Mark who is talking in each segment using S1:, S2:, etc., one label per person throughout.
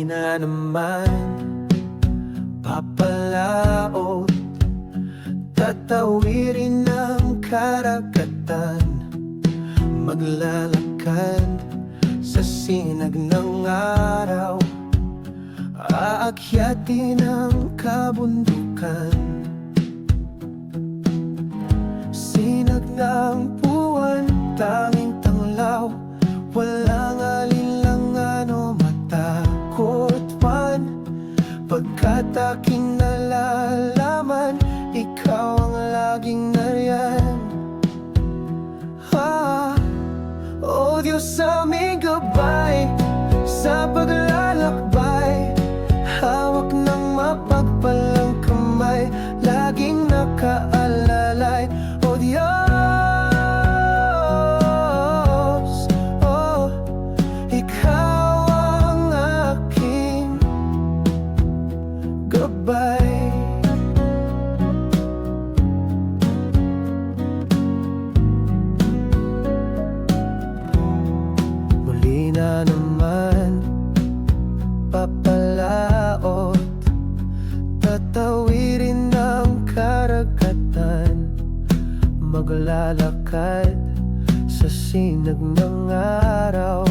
S1: na naman papalaot, tatawirin ng karagatan, maglalakad sa sinag ng araw, aakyatin ang kabundukan. Sinag ng buwan, tanging tanglaw, walang alinlangan o matakot man, pagkat aking nalalaman, ikaw ang laging nariyan. O Diyos, aming gabay sa paglalakbay, hawak ng mapagpalang kamay, laging nakaalalay. O Diyos, oh, ikaw ang aking gabay. Muli na naman papalaot, tatawirin ng karagatan, maglalakad sa sinag ng araw,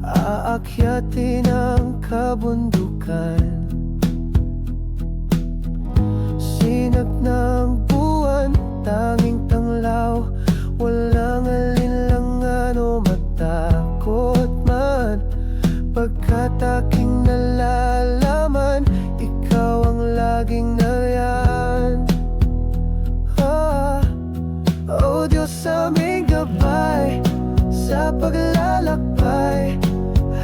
S1: aakyatin ang kabundukan. Sinag ng buwan, tanging tanglaw, walang alinlangan o matakot man, pagkat aking nalalaman, ikaw ang laging nariyan. O Diyos, aming gabay sa paglalakbay,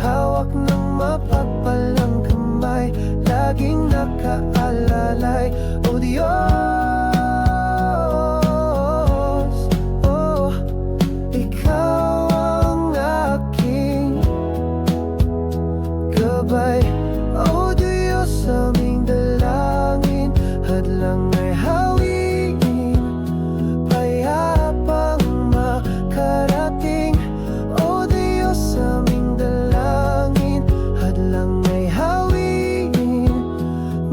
S1: hawak ng mapagpalang kamay, laging nakaalalay. O Diyos, oh, ikaw ang aking gabay. O Diyos, aming dalangin, hadlang ay hawin, payapang makarating. O Diyos, aming dalangin, hadlang ay hawin,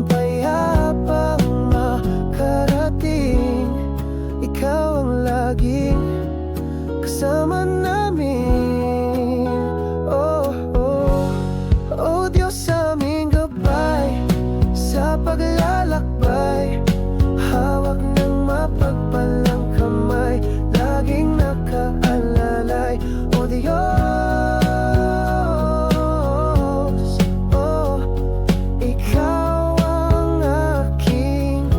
S1: payapang makarating. Ikaw ang laging kasama namin. Oh, oh, oh Diyos, aming gabay sa paglalakbay, hawak ng mapagpalang kamay, laging nakaalalay. O Diyos, oh, ikaw ang aking,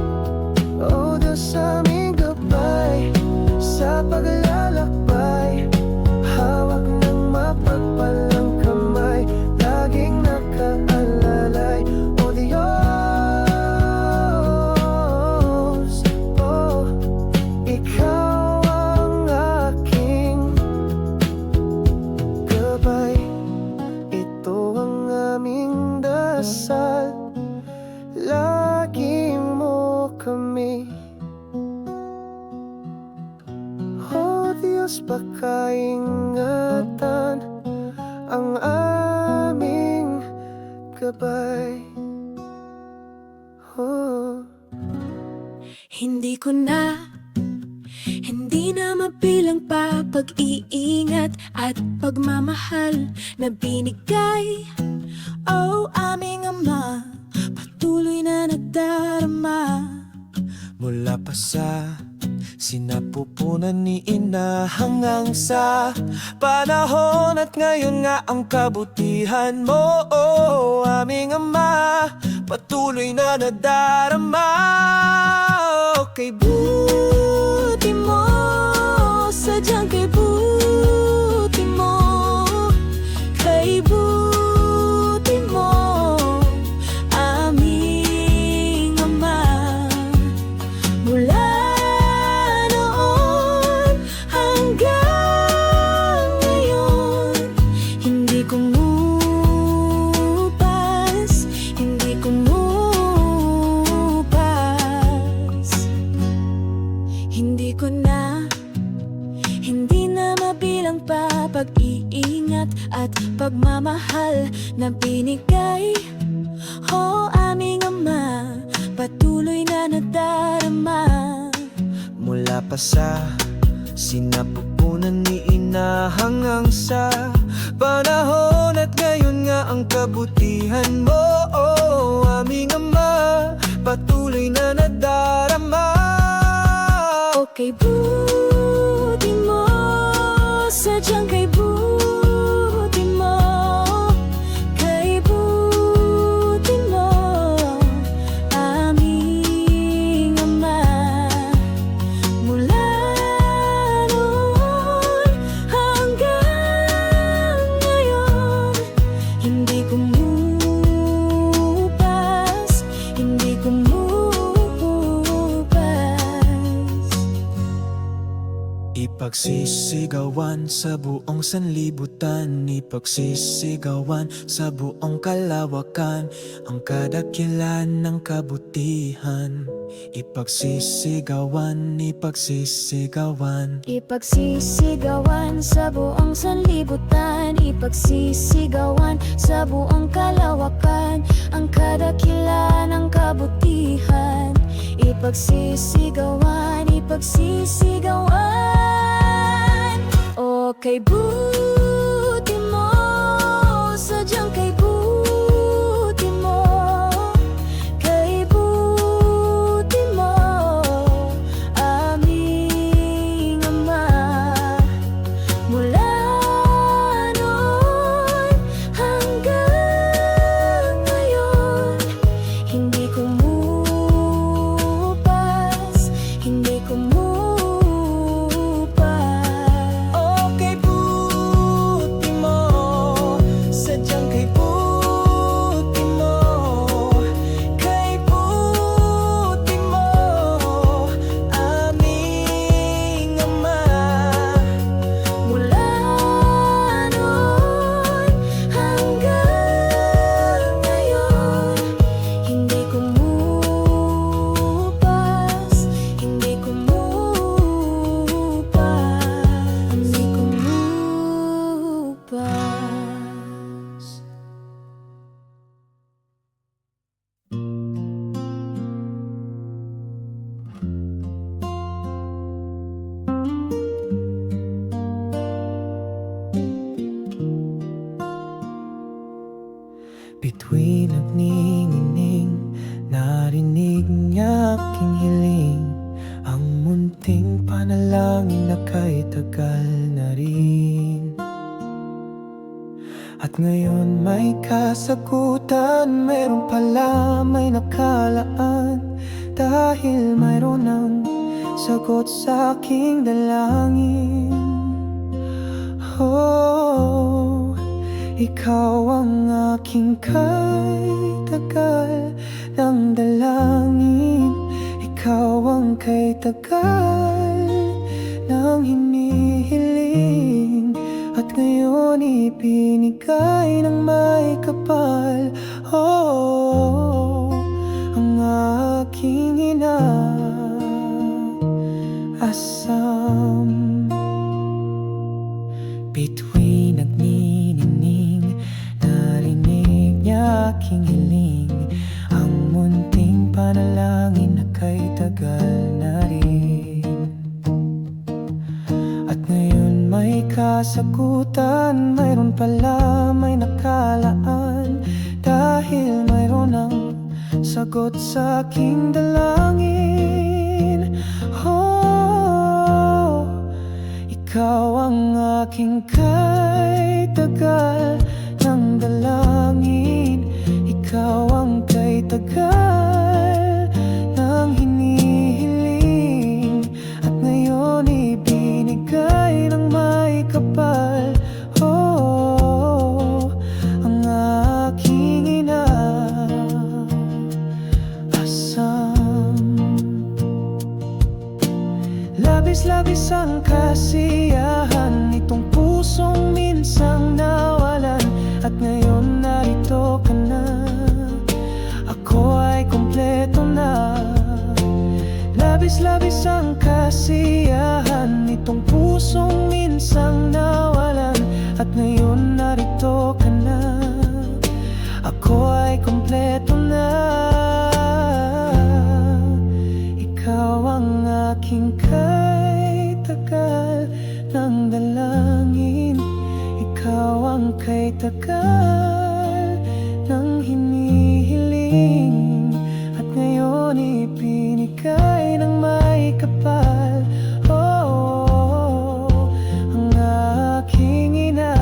S1: o Diyos, aming gabay sa paglalakbay, hawak ng mapagpalang kamay, laging nakaalalay. O Diyos, oh, ikaw ang aking gabay. Ito ang aming dasal, lagi mo kami. O Diyos, pakaingatan ang aming gabay. Oh.
S2: Hindi na mabilang pa pag-iingat at pagmamahal na binigay. Oh, aming Ama, patuloy na nagdarama
S1: Mula pa sa sinapupunan ni Ina hanggang sa panahon at ngayon nga ang kabutihan mo, oh, aming Ama, patuloy na nadarama. Kay buti mo, sadyang kay buti mo, kay buti mo, aming Ama. Mula noon hanggang ngayon, hindi kumupas, hindi kumupas.
S2: pag-iingat at pagmamahal na binigay. O aming Ama, patuloy na nadarama.
S1: Mula pa sa sinapupunan ni Ina hanggang sa panahon at ngayon nga ang kabutihan mo, oh, aming Ama, patuloy na nadarama.
S2: Okay, buti mo, sadyang kay buti mo, kay buti mo, aming Ama. Mula noon hanggang ngayon, hindi kumupas, hindi kumupas.
S1: Ipagsisigawan sa buong sanlibutan, ipagsisigawan sa buong kalawakan ang kadakilan ng kabutihan. Ipagsisigawan, ipagsisigawan.
S2: Ipagsisigawan sa buong sanlibutan, ipagsisigawan sa buong kalawakan ang kadakilan ng kabutihan. Ipagsisigawan, ipagsisigawan. O kay buti mo, sadyang kay buti mo, kay buti mo, aming Ama. Mula noon hanggang ngayon, hindi kumupas, hindi kumupas.
S1: Okay, buti mo, sadyang kay buti mo, kay buti mo, aming Ama.
S2: Mula noon hanggang ngayon, hindi kumupas, hindi kumupas, hindi kumupas.
S1: Bituin at ningining, narinig niya aking hiling. Ang munting panalangin na kay tagal na rin. At ngayon may kasagutan, meron pala may nakalaan. Dahil mayroon ng sagot sa aking dalangin. Oh, ikaw ang aking kay tagal ng dalangin. Ikaw ang kay tagal ng hinihiling. At ngayon ibinigay ng may kapal. Oh, ang aking inaasam. Bituin nagniningning, narinig niya aking hiling. Ang munting panalangin na kay tagal na rin. At ngayon may kasagutan, mayroon pala may nakalaan. Dahil mayroon ng sagot sa aking dalangin. Oh, ikaw ang aking kay tagal ng dalangin. Ikaw ang kay tagal ng hinihiling. At ngayon ibinigay ng may kapal. Oh, ang aking inaasam. Labis-labis ang kasiyahan nitong pusong minsang nawalan. At ngayon narito ka na, ako ay kompleto na. labis-labis ang kasiyahan nitong pusong minsang nawalan. At ngayon narito ka na, ako ay kompleto na. Ikaw ang aking kay tagal ng dalangin, ikaw ang kay tagal ng hinihiling. At ngayon ibinigay ng may kapal, oh, ang aking ina.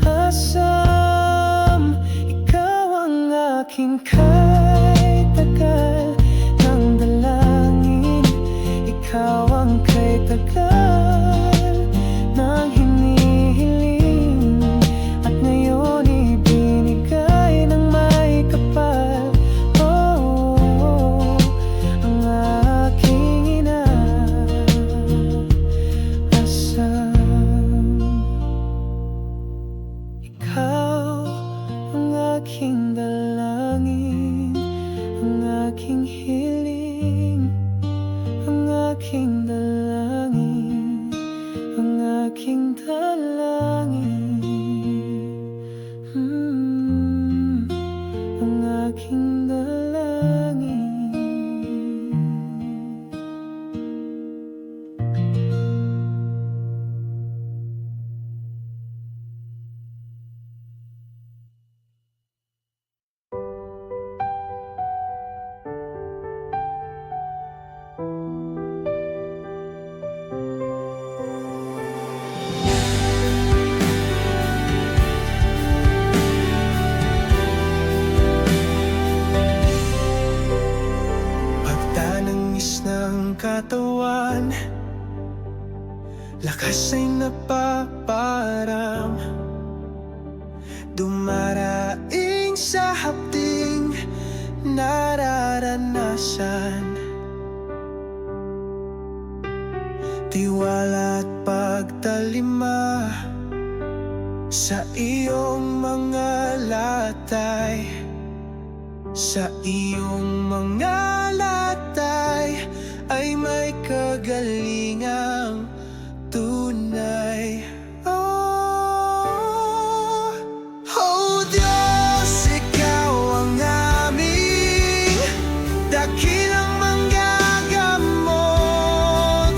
S1: Asam, ikaw ang aking kay tagal ng dalangin, ikaw ang kay tagal ng hinihiling. At ngayon ibinigay ng may kapal, oh, ang aking ina. Asam, ikaw ang aking dalangin, ang aking hiling, ang aking dalangin, ang aking dalangin, ang aking dalangin. Pagtanangis ng katawan, lakas ay napaparang dumaraing sa hapding nararanasan. Tiwala at pagtalima sa iyong mga latay, sa iyong mga latay ay may kagalingang tunay. Oh, oh Diyos, ikaw ang aming dakilang manggagamot,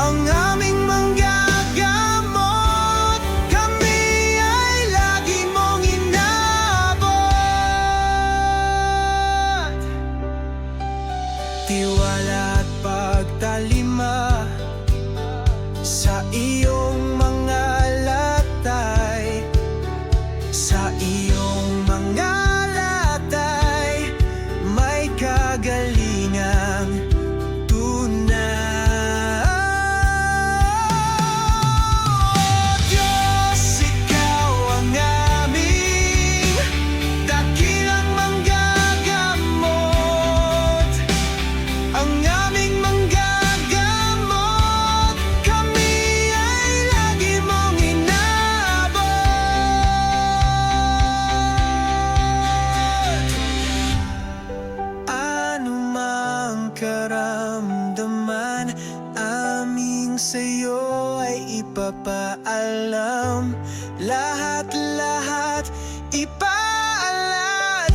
S1: ang aming manggagamot. Kami ay lagi mong inabot. Tiwala at pagtalima sa iyong mga latay, sa iyong mga latay may kagalingang tunay. Oh Diyos, ikaw ang aming dakilang manggagamot, ang aming manggagamot. Kami ay lagi mong inabot. Ano mang karamdaman aming sa'yo ay ipapaalam, lahat-lahat ipaalad.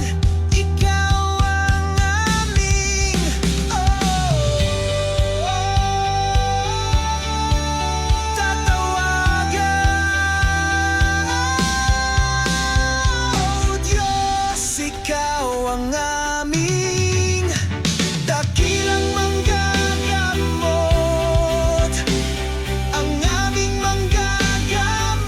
S1: Ikaw ang aming, tatawagan. Oh Diyos, ikaw ang aming dakilang manggagamot, ang aming manggagamot.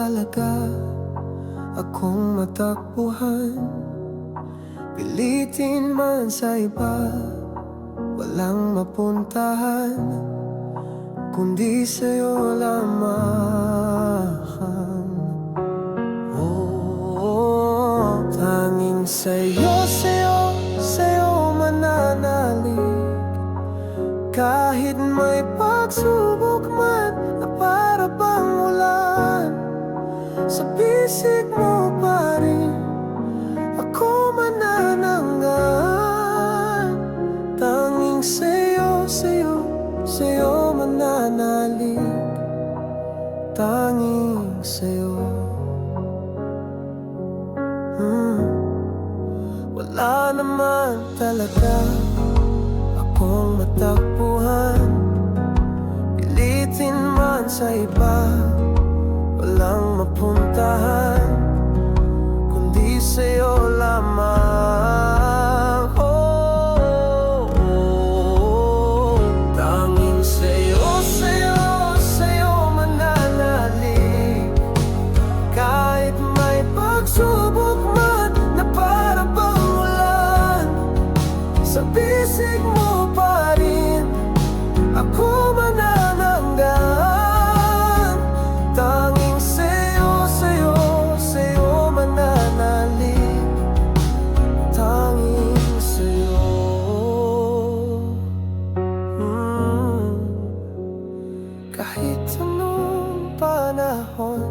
S1: talaga akong matakbuhan. Pilitin man sa iba, walang mapuntahan kundi sa'yo lamang. Oh, tanging sa'yo, sa'yo, sa'yo mananalig. Kahit may pagsubok man na para bang ulan, sa bisig mo pa rin ako manananggan. Tanging sa'yo, sa'yo, sa'yo mananalig. Tanging sa'yo. Wala naman talaga akong matakbuhan. Pilitin man sa iba, walang mapuntahan kundi sa'yo lamang. Oh, tanging sa'yo, sa'yo, sa'yo mananalig. Kahit may pagsubok man na para bang ulan, sa bisig mo pa rin ako manananggan. Tanging sa'yo, sa'yo, sa'yo mananalig. Tanging sa'yo. Kahit anong panahon,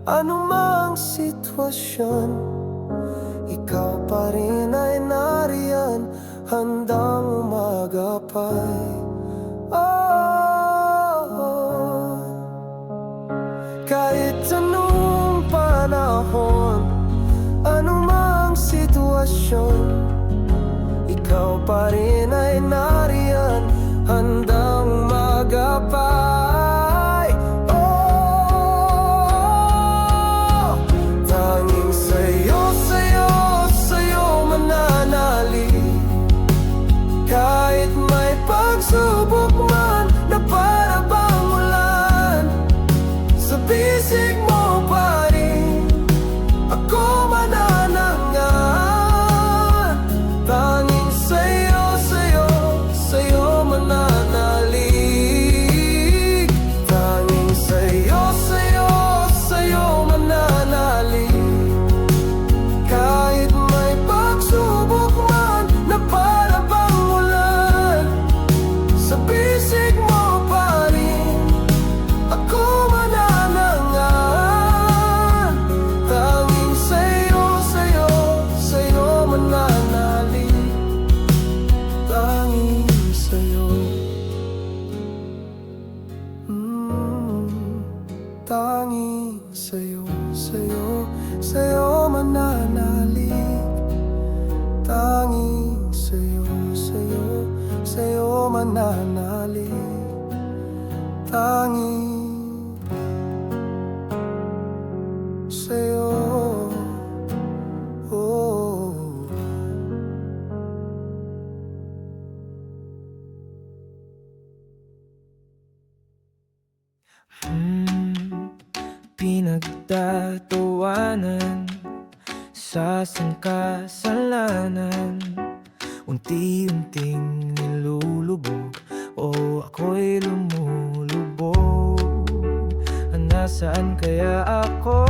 S1: anumang sitwasyon, ikaw pa rin ay nariyan, handang umagapay. Oh, kahit anong panahon, anumang sitwasyon, ikaw pa rin ay nariyan, handang umagapay. Oh, tanging sa'yo, sa'yo, sa'yo mananalig. Kahit may pagsubok man na para bang ulan, sa bisig mo pa rin ako manananggan. Tanging sa'yo, sa'yo, sa'yo mananalig. Tanging sa'yo, sa'yo, sa'yo mananalig. Kahit may pagsubok man na para bang ulan, sa bisig mo pa rin ako manananggan. Tanging sa'yo, sa'yo, sa'yo mananalig. Tanging sa'yo. Tanging sa'yo, sa'yo, sa'yo mananalig. Tanging sa'yo, sa'yo, sa'yo mananalig. Tanging sa'yo. Oh. Pinagtatawanan sa sangkasalanan, unti-unting nilulubog o ako'y lumulubog. Nasaan kaya ako?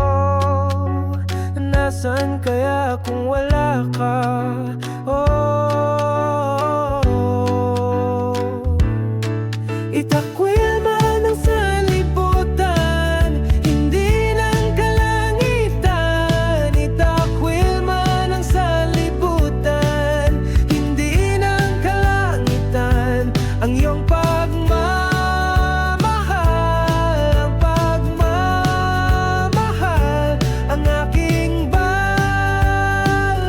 S1: Nasaan kaya kung wala ka? Oh, itakwil man ang salibutan, hindi ng kalangitan. Itakwil man ang salibutan, hindi ng kalangitan. Ang iyong pagmamahal, ang pagmamahal, ang aking balang.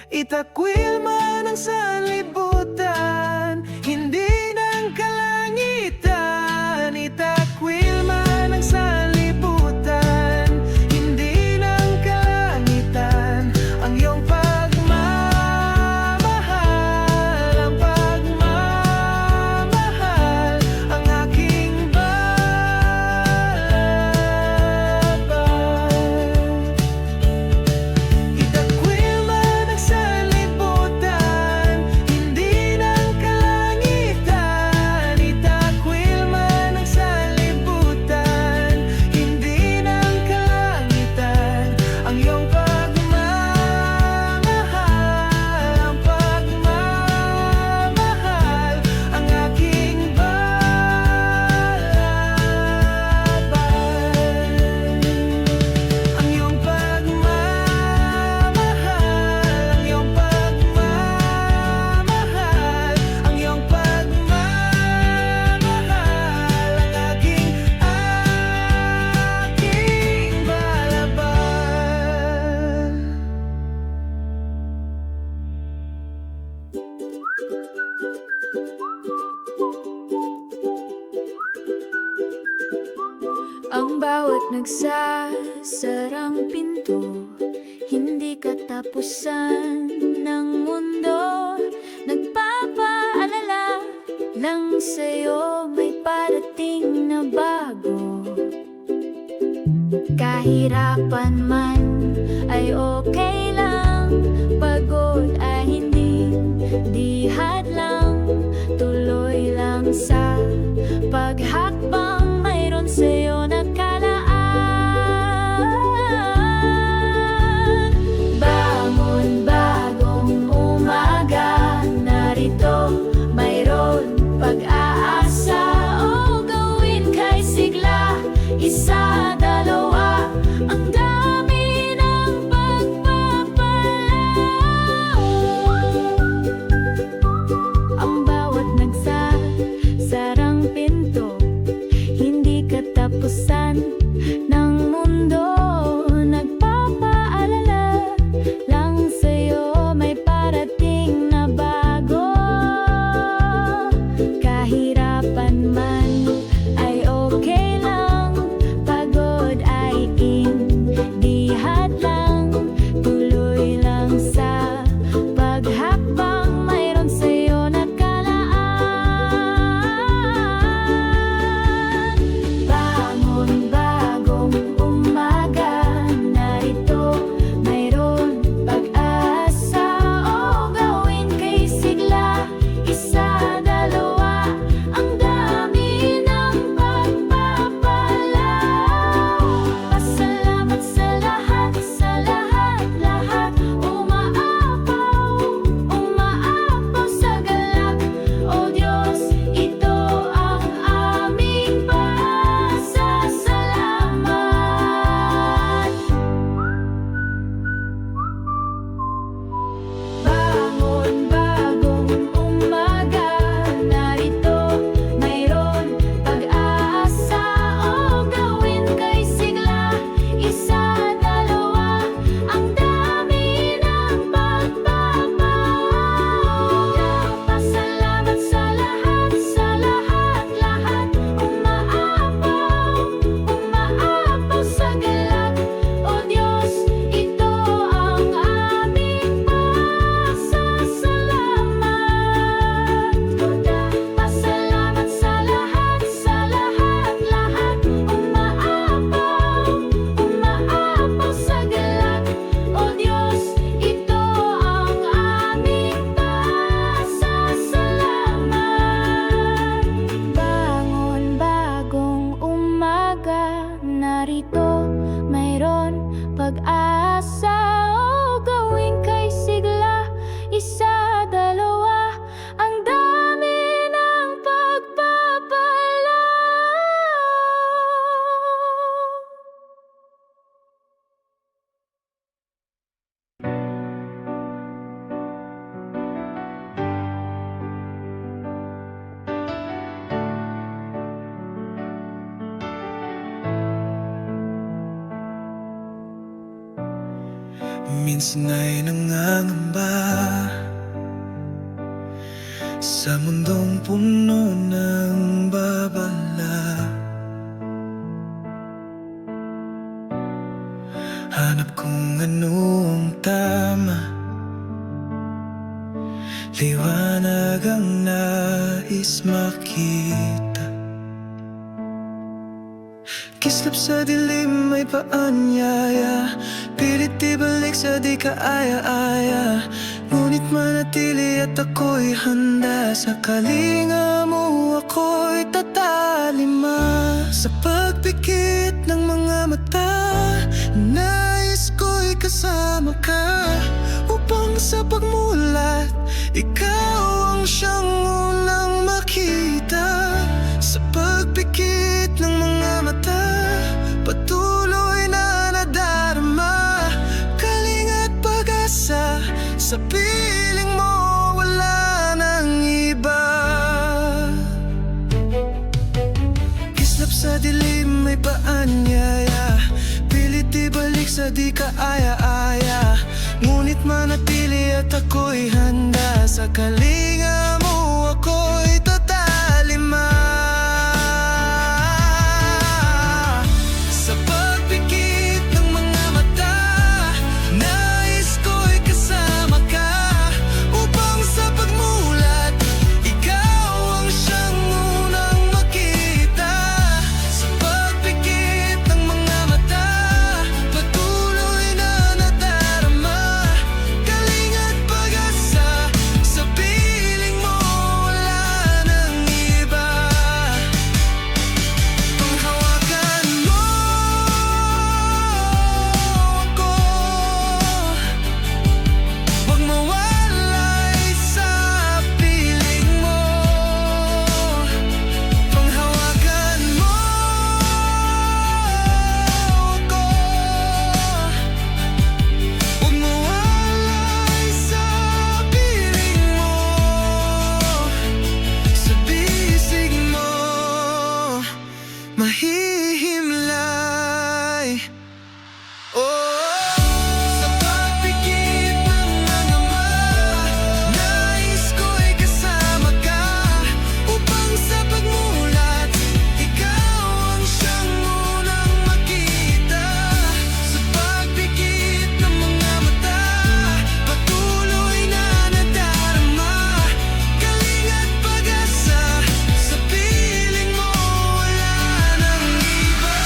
S1: Itakwil man ang sanlibutan, hindi ng kalangitan. Itakwil man ang sanlibutan, hindi ng kalangitan. Ang iyong pagmamahal, ang pagmamahal, ang aking balaban. Itakwil man ang sanlibutan, hindi ng kalangitan. Itakwil man ang sanlibutan, hindi ng kalangitan. Ang iyong pagmamahal, ang pagmamahal, ang aking balaban. Ang iyong pagmamahal, ang iyong pagmamahal, ang iyong pagmamahal, ang aking balaban.
S2: Ang bawat nagsasarang pinto, hindi katapusan ng mundo. Nagpapaalala lang sa'yo, may parating na bago. Kahirapan man ay okay lang, pagod ay hindi di hadlang. Tuloy lang sa paghakbang, mayroon sa'yo nakalaan. Bangon, bagong umaga, narito mayroon pag-aasa. O gawin kay sigla, isa, dalawa, ang dami ng pagpapala. Ang bawat nagsasarang pinto, hindi katapusan ng mundo. Nagpapaalala lang sa'yo, may parating na bago. Kahirapan man ay okay lang, pagod ay hindi hadlang. Tuloy lang sa paghakbang, mayroon sa'yo nakalaan. Bangon, bagong umaga, narito mayroon pag-asa. O gawin kay sigla, isa, dalawa, ang dami ng pagpapala. Pasalamat sa lahat, lahat. Umaapaw sa galak. O Diyos, ito ang aming pasasalamat. Bangon, bagong umaga, narito mayroon pag-asa. O gawin kay sigla, isa, dalawa, ang dami ng pagpapahal. Pasalamat sa lahat, lahat. Umaapaw sa galak. O Diyos, ito ang aming pasasalamat. Pasalamat sa lahat, lahat. Umaapaw sa galak. O Diyos, ito ang aming pasasalamat. Bangon, bagong umaga, narito mayroon pag-asa. O gawin kay sigla, isa, dalawa, ang dami ng pagpapala.
S1: Minsan ay nangangamba sa mundong puno ng babala. Hanap kung anong tama, liwanag ang nais makita. Kislap sa dilim may paanyaya, pilit ibalik sa di kaaya-aya. Ngunit manatili at ako'y handa, sa kalinga mo ako'y tatalima. Sa pagpikit ng mga mata, nais ko'y kasama ka, upang sa pagmulat ikaw ang siyang unang makita. Sa pagpikit ng mga mata, patuloy na nadarama, kalinga't pag-asa. Sa piling mo wala nang iba. Kislap sa dilim may paanyaya, pilit ibalik sa di kaaya-aya. Ngunit manatili at ako'y handa, sa kalinga mo ako'y tatalima. Sa pagpikit ng mga mata, nais ko'y kasama ka, upang sa pagmulat ikaw ang siyang unang makita. Sa pagpikit ng mga mata, patuloy na nadarama, kalinga't pag-asa. Sa piling mo wala nang iba. Panghawakan mo ako, huwag mawalay sa piling mo. Panghawakan mo ako, huwag mawalay sa piling mo. Sa bisig mo mahihimlay. Sa pagpikit ng mga mata, nais ko'y kasama ka, upang sa pagmulat ikaw ang siyang unang makita. Sa pagpikit ng mga mata, patuloy na nadarama, kalinga't pag-asa. Sa piling mo wala nang iba.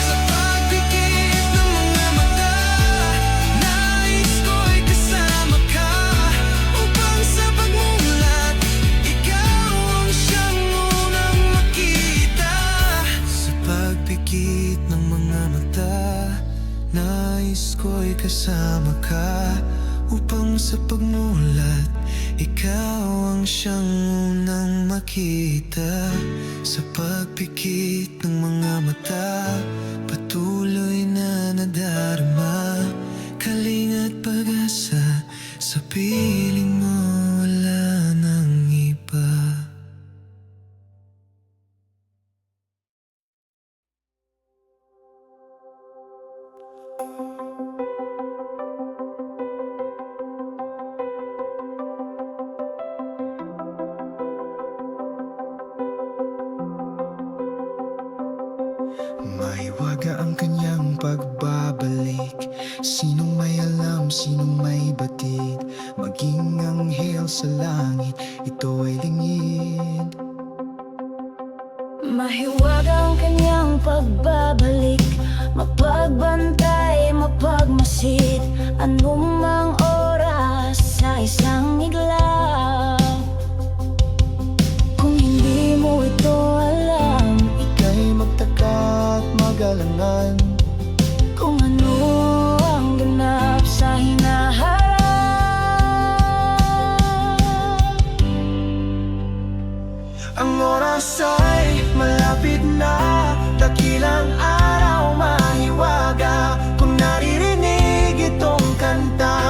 S1: Sa pagpikit ng mga mata, nais ko'y kasama ka, upang sa pagmulat ikaw ang siyang unang makita. Sa pagpikit ng mga mata, nais ko'y kasama ka, upang sa pagmulat ikaw ang siyang unang makita. Sa pagpikit ng mga mata, patuloy na nadarama, kalinga't pag-asa. Sa piling mo wala nang iba. Mahiwaga ang kanyang pagbabalik. Sinong may alam, sinong may batid? Maging anghel sa langit, ito ay lingid.
S2: Mahiwaga ang kanyang pagbabalik, mapagbantay, mapagmasid, anumang oras sa isang iglaw. Kung hindi mo ito alam,
S1: Ika'y magtaka at magalangan.
S2: kung ano ang ganap sa hinaharap.
S1: Ang oras ay malapit na, dakilang araw mahiwaga. Kung naririnig itong kanta,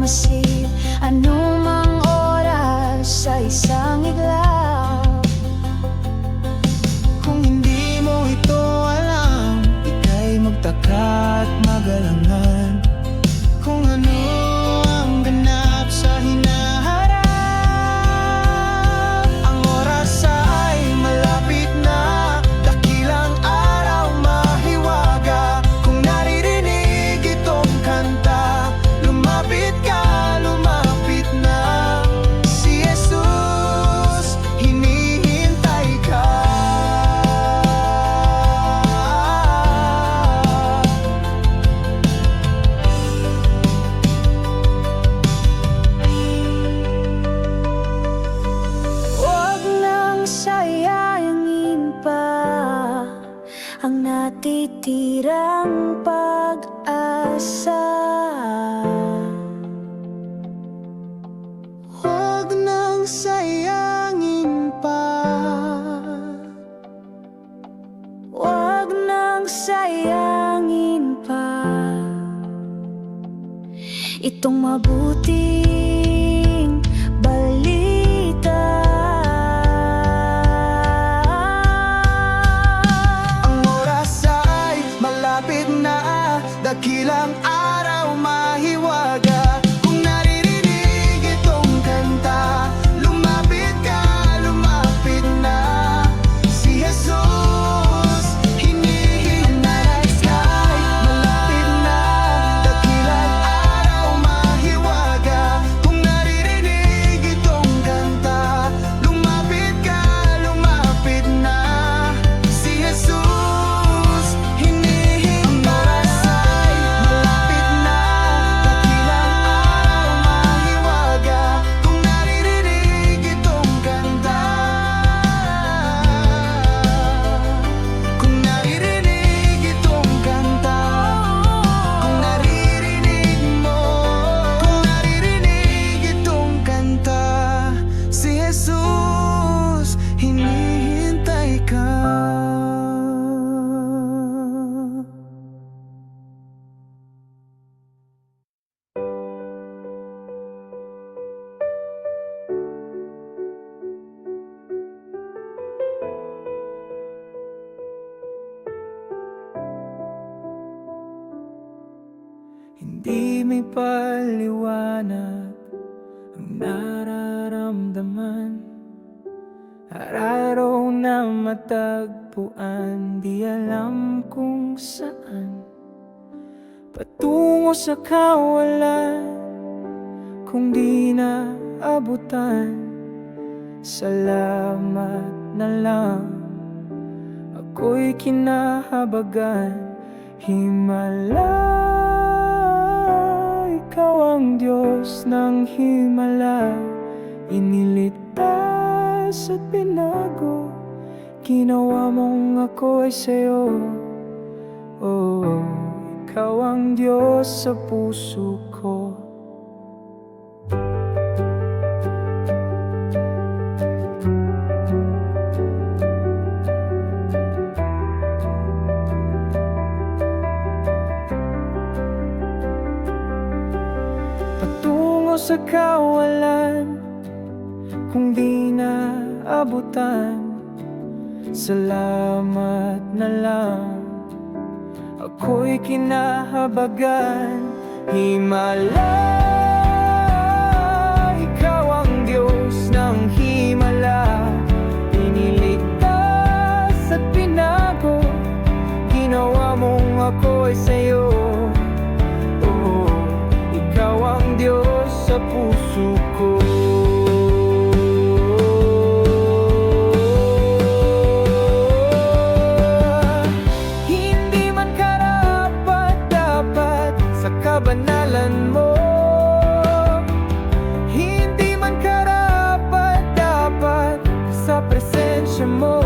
S2: magmasid anumang oras sa isang iglap.
S1: Kung hindi mo ito alam, ika'y magtaka at magalangan kung ano ang ganap sa hinaharap. Ang oras ay malapit na, dakilang araw mahiwaga. Kung naririnig itong kanta, lumapit ka, lumapit na. Si Jesus, hinihintay ka.
S2: Huwag nang sayangin pa ang natitirang pag-asa.
S1: Huwag nang sayangin pa.
S2: Huwag nang sayangin pa itong mabuting balita.
S1: Ang oras ay malapit na, dakilang araw mahiwaga. Kung naririnig itong kanta, lumapit ka, lumapit na. Si Jesus, hinihintay ka. Malapit na, dakilang araw mahiwaga. Kung naririnig itong kanta, lumapit ka, lumapit na. Si Jesus, hinihintay. Ang oras ay malapit na, dakilang araw mahiwaga. Kung naririnig itong kanta, kung naririnig itong kanta, kung naririnig mo, kung naririnig itong kanta, si Jesus, hinihintay ka. Hindi may paliwanag ang nararamdaman. Araw na matagpuan, di alam kung saan. Patungo sa kawalan, kung di na abutan. Salamat na lang, ako'y kinahabagan. Himala, ikaw ang Diyos ng himala. Iniligtas at binago, ginawa mong ako ay sa'yo. Oh, ikaw ang Diyos sa puso ko. Patungo sa kawalan, kung di na abutan. Salamat na lang, ako'y kinahabagan. Himala, ikaw ang Diyos ng himala. Iniligtas at binago, ginawa mong ako ay sa'yo. Oh, ikaw ang Diyos sa puso ko. Hindi man karapat-dapat sa kabanalan mo, hindi man karapat-dapat sa presensya mo,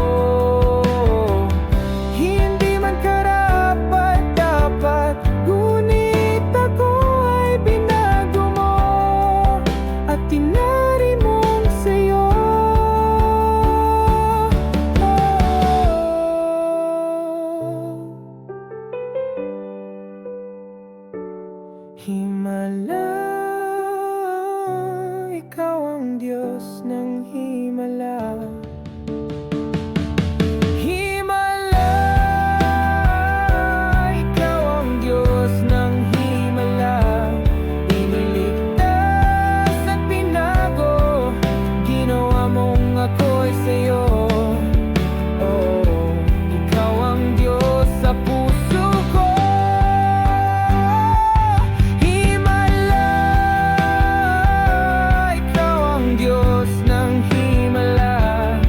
S1: hindi man karapat-dapat, ngunit ako ay binago mo at tinari mong sa'yo. Himala,
S3: Diyos ng himala. Himala, ikaw ang Diyos ng himala. Iniligtas at pinago, ginawa mong ako'y sa'yo. Oh, ikaw ang Diyos sa puso ko. Himala, ikaw ang Diyos ng himala.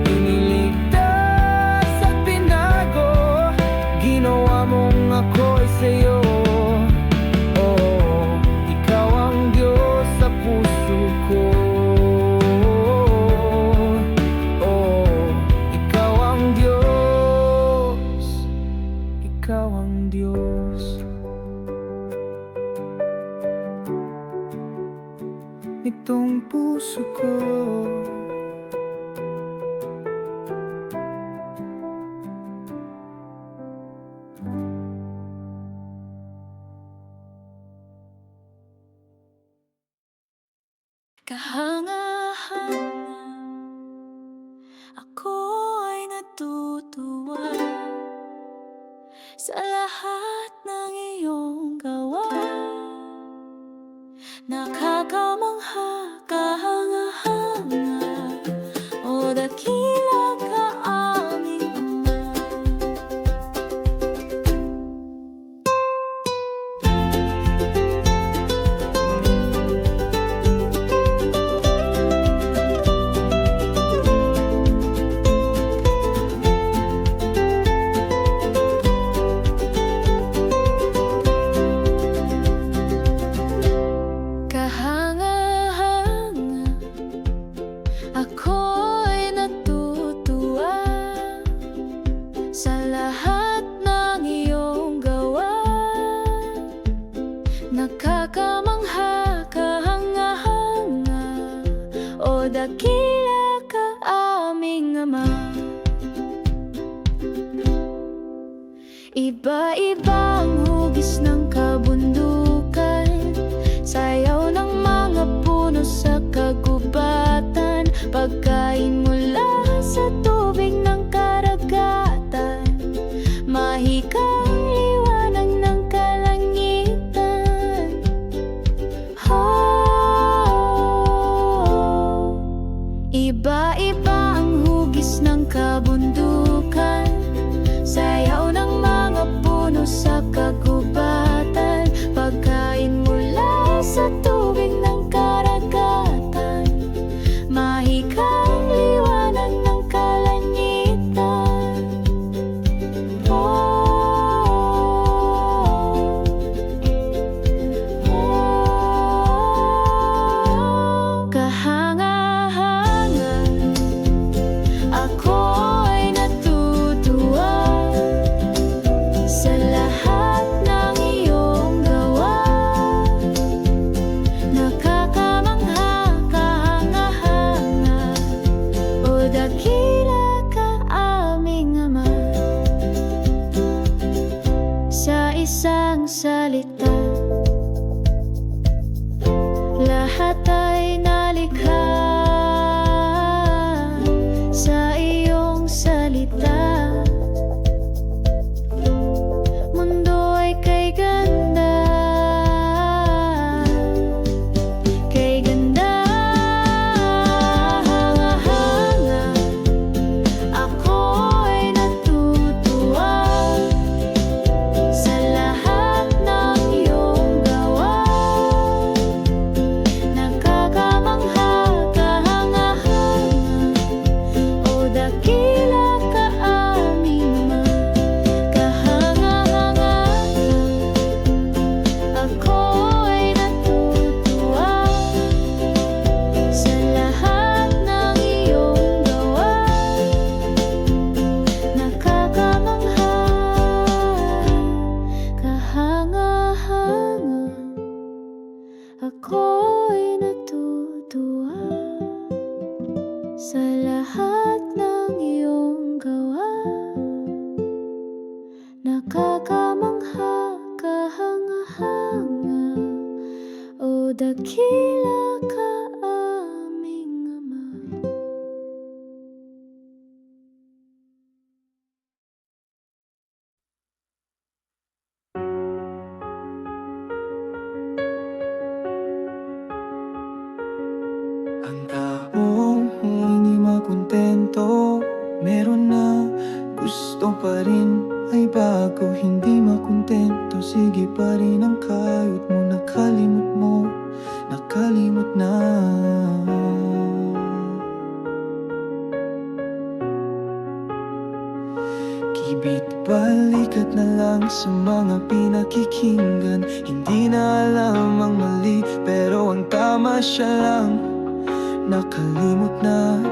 S3: Iniligtas at pinago, ginawa mong ako'y sa'yo. Oh, ikaw ang Diyos sa puso ko. Oh, ikaw ang Diyos, ikaw ang Diyos nitong puso ko.
S2: Kahanga-hanga, ako ay natutuwa sa lahat ng iyong gawa. Nakakamangha, kahanga-hanga, o dakila ka aming Ama. Kahanga-hanga, ako'y natutuwa sa lahat ng iyong gawa. Nakakamangha, kahanga-hanga, o dakila ka aming Ama. Iba-ibang hugis ng kabundukan, sayaw ng mga puno sa kagubatan, pagkain mula sa tubig ng karagatan, mahikang liwanag ng kalangitan. Oh, iba-iba ang hugis ng kabundukan, sayaw ng mga puno sa kagubatan, pagkain mula sa tubig ng karagatan, mahikang liwanag ng kalangitan. Oh, oh, kahanga-hanga, ako'y natutuwa sa lahat ng iyong gawa. Nakakamangha, kahanga-hanga, o dakila ka aming Ama. Sa isang salita, lahat ay nalikha. Sa iyong salita, mundo ay kay ganda, kay ganda. Hanga-hanga, ako'y natutuwa sa lahat ng iyong gawa. Nakakamangha, kahanga-hanga, o dakila ka aming Ama. Kahanga-hanga, ako'y natutuwa sa lahat ng iyong gawa. Nakakamangha, kahanga-hanga, ako'y natutuwa sa lahat ng iyong gawa. Nakakamangha, kahanga-hanga, o dakila ka aming Ama.
S1: Hindi pa rin ang kayod mo, nakalimot na. Kibit balikat na lang sa mga pinakikinggan. Hindi na alam ang mali, pero ang tama siya lang. Nakalimot na.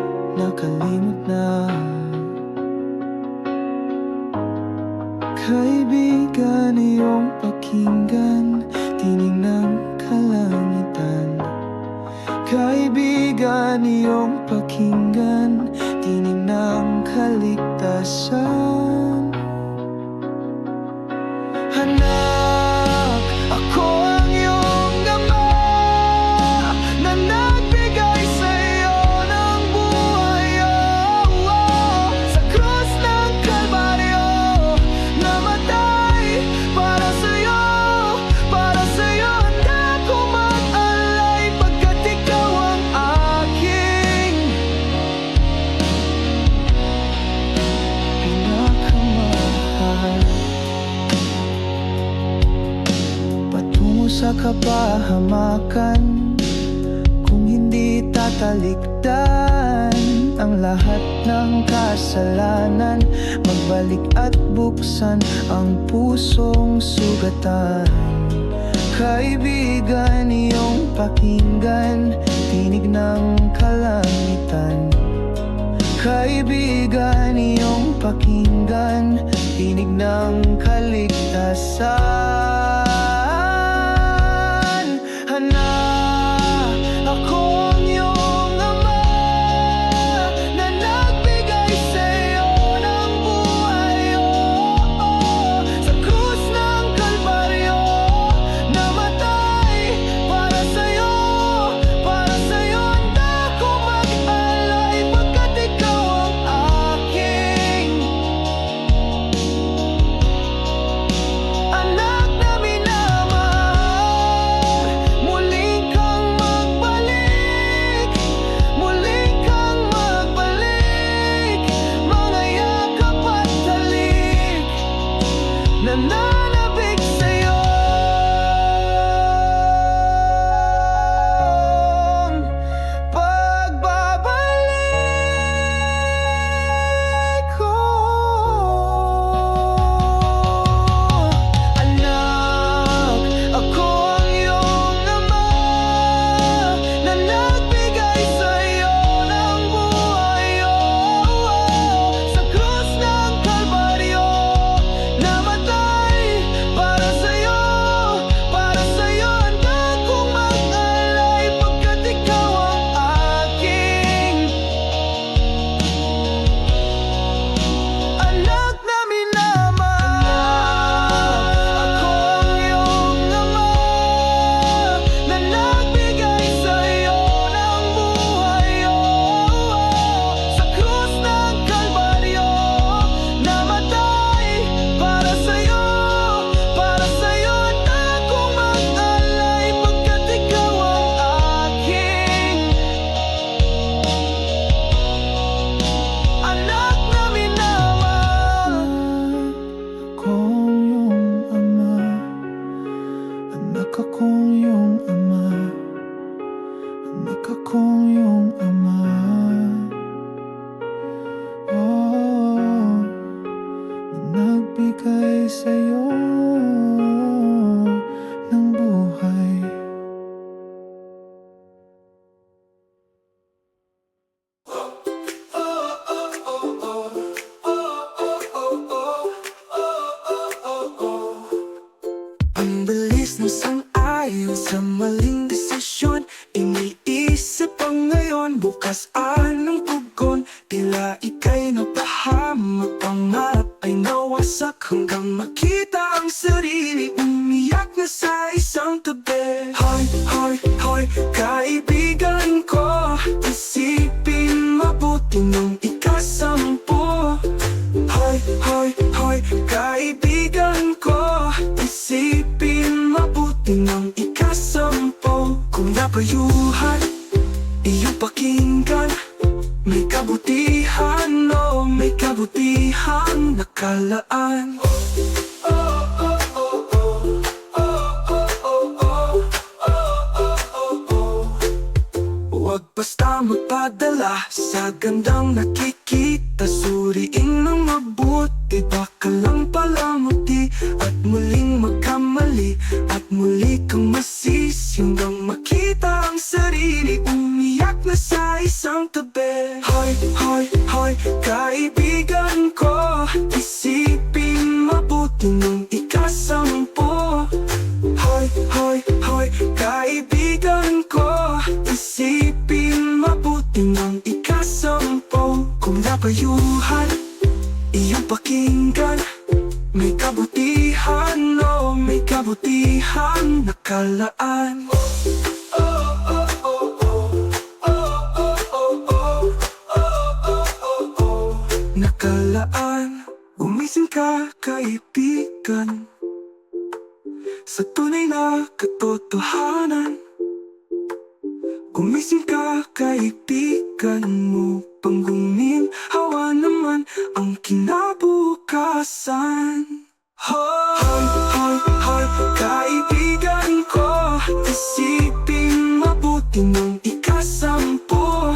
S1: Kaibigan, iyong pakinggan, tinig ng kalangitan. Kaibigan, iyong pakinggan, tinig ng kaligtasan. Anak, ako ang iyong ama, na nagbigay sa'yo ng buhay. Sa krus ng Kalbaryo, namatay para sa'yo, handa kong mag-alay, pagkat ikaw ang aking pinakamahal. Patungo sa kapahamakan, kung hindi tatalikdan ang lahat ng kasalanan, magbalik at buksan ang pusong sugatan. Kaibigan, iyong pakinggan, tinig ng kalangitan. Kaibigan, iyong pakinggan, tinig ng kaligtasan. Anak, ako ang iyong ama, na nagbigay sa'yo ng buhay. Sa krus ng Kalbaryo, namatay para sa'yo, handa kong mag-alay, pagkat ikaw ang aking anak na minamahal. Muling kang magbalik, mga yakap at halik, nananabik sa'yo pagbabalik ko. Anak, ako ang iyong ama, na nagbigay sa'yo ng buhay. Sa krus ng Kalbaryo, namatay para sa'yo, handa kong mag-alay, pagkat ikaw ang aking anak na minamahal. Ako ang iyong ama, na nagbigay sa'yo ng buhay. Sa krus ng Kalbaryo, namatay para sa'yo, handa kong mag-alay, pagkat ikaw ang aking anak na minamahal. Akong iyong ama, anak akong iyong ama, na nagbigay sa'yo ng buhay. Ang bilis ng sang-ayon sa maling desisyon, iniisip ang ngayon, bukas anong tugon. Tila ika'y napahamak, pangarap ay nawasak, hanggang makita ang sarili umiyak na sa isang tabi. Hoy, kaibigan ko, isipin mabuti nung ikasampu. Hoy, kaibigan ko, isipin mabuti ng ikasampu. Kung napayuhan, iyong pakinggan, may kabutihan, may kabutihan nakalaan. Dahil sa gandang nakikita, suriin ng mabuti. Baka lang palamuti at muling magkamali, at muli kang masisi hanggang makita ang sarili umiyak na sa isang tabi. Hoy, hoy, hoy, kaibigan ko, isipin mabuti ng ikasampu. Hoy, hoy, hoy, kaibigan ko, isipin mabuti ng ikasampu. Kung napayuhan, iyong pakinggan, may kabutihan, oh, may kabutihan nakalaan. Nakalaan, gumising ka, kaibigan, sa tunay na katotohanan. Gumising ka, kaibigan mo, panggumin, hawa naman ang kinabukasan. Hoy, hoy, hoy, kaibigan ko, isipin mabuti ng ikasampu.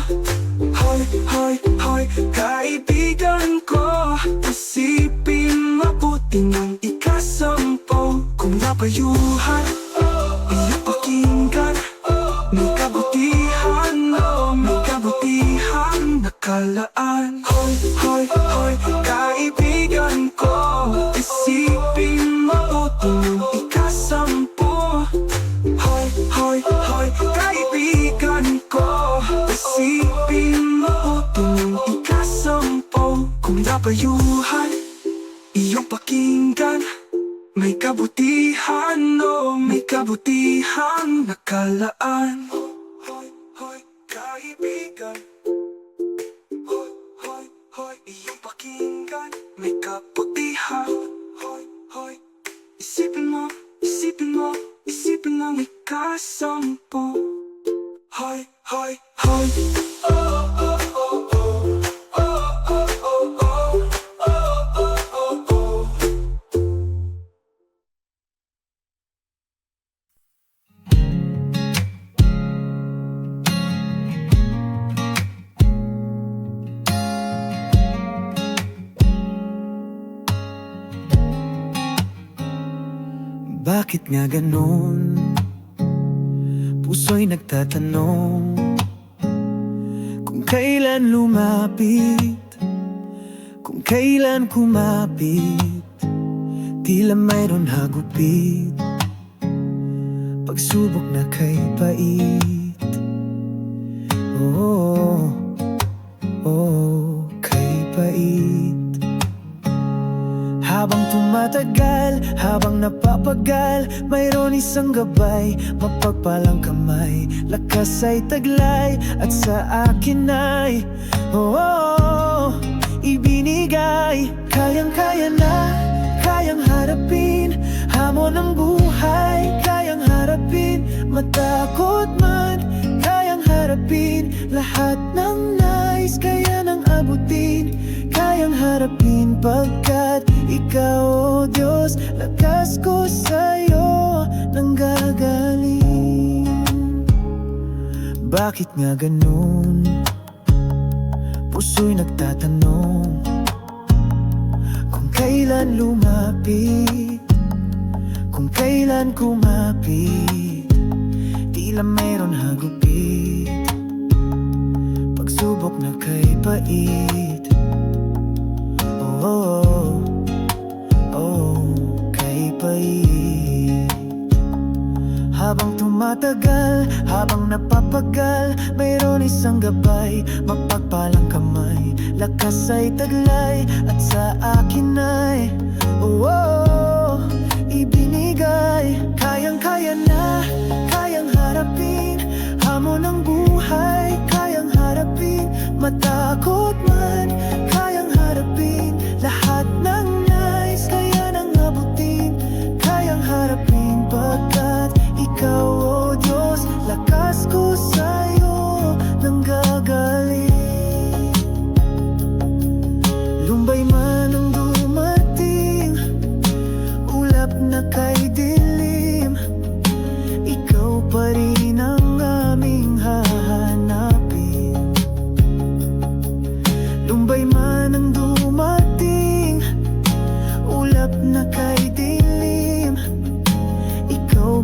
S1: Hoy, hoy, hoy, kaibigan ko, isipin mabuti ng ikasampu. Kung napayuhan, iyong pakinggan, may kabutihan, oh, may kabutihan nakalaan. Hoy, hoy, hoy, kaibigan ko, isipin mabuti ng ikasampu. Hoy, hoy, hoy, kaibigan ko, isipin mabuti ng ikasampu. Kung napayuhan, iyong pakinggan, may kabutihan, oh, may kabutihan nakalaan. Hoy, hoy, kaibigan, hoy, hoy, hoy, iyong pakinggan, may kabutihan. Hoy, hoy, isipin mo, isipin mo, isipin ng ikasampu. Hoy, hoy, hoy, oh, oh, oh, oh, oh, oh, oh, oh, oh, oh, oh. Bakit nga ganon? Puso'y nagtatanong kung kailan lumapit, kung kailan kumapit. Tila mayroon hagupit, pagsubok na kay pait. Oh, oh, kay pait. Habang tumatagal, habang napapagal, mayroon isang gabay, mapagpalang kamay, lakas ay taglay, at sa akin ay, ibinigay. Kayang-kaya na, kayang harapin, hamon ng buhay, kayang harapin, matakot man, kayang harapin, lahat ng nais, kaya nang abutin, kayang harapin, pagkat ikaw, oh Diyos, lakas ko sa'yo nanggagaling. Bakit nga ganun? Puso'y nagtatanong kung kailan lumapit, kung kailan kumapit. Tila mayroon hagupit, pagsubok na kay pait. Oh, oh, kay pait. Habang tumatagal, habang napapagal, mayroon isang gabay, mapagpalang kamay, lakas ay taglay, at sa akin ay, ibinigay. Kayang-kaya na, kayang harapin, hamon ng buhay, kayang harapin, matakot man, kayang harapin, lahat ng nais, kaya nang abutin, kayang harapin, pagkat ikaw, oh Diyos, lakas ko sa'yo nanggagaling. Lumbay man ang dumating, ulap na kay dilim, ikaw pa rin ang aming hahanapin.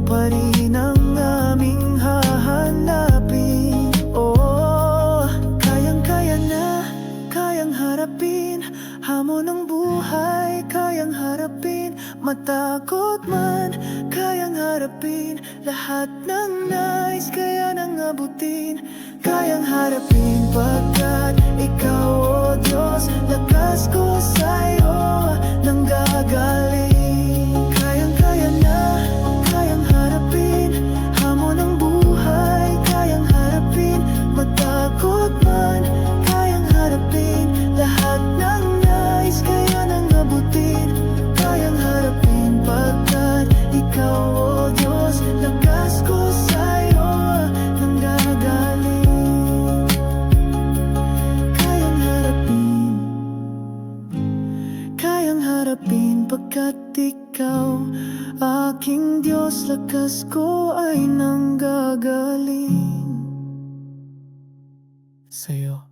S1: pa rin ang aming hahanapin. Oh, kayang-kaya na, kayang harapin hamon ng buhay, kayang harapin matakot man, kayang harapin lahat ng nais kaya nang abutin. Kayang harapin pagkat ikaw, oh Diyos, lakas ko sa'yo nang gagaling. Kayang-kaya na, kayang harapin hamon ng buhay, kayang harapin matakot man, kayang harapin lahat ng nais kaya nang abutin. Kayang harapin pagkat ikaw, oh Diyos, lakas ko sa'yo nang gagaling. Kayang harapin pagkat ikaw, aking Diyos, lakas ko ay nang gagaling sa'yo.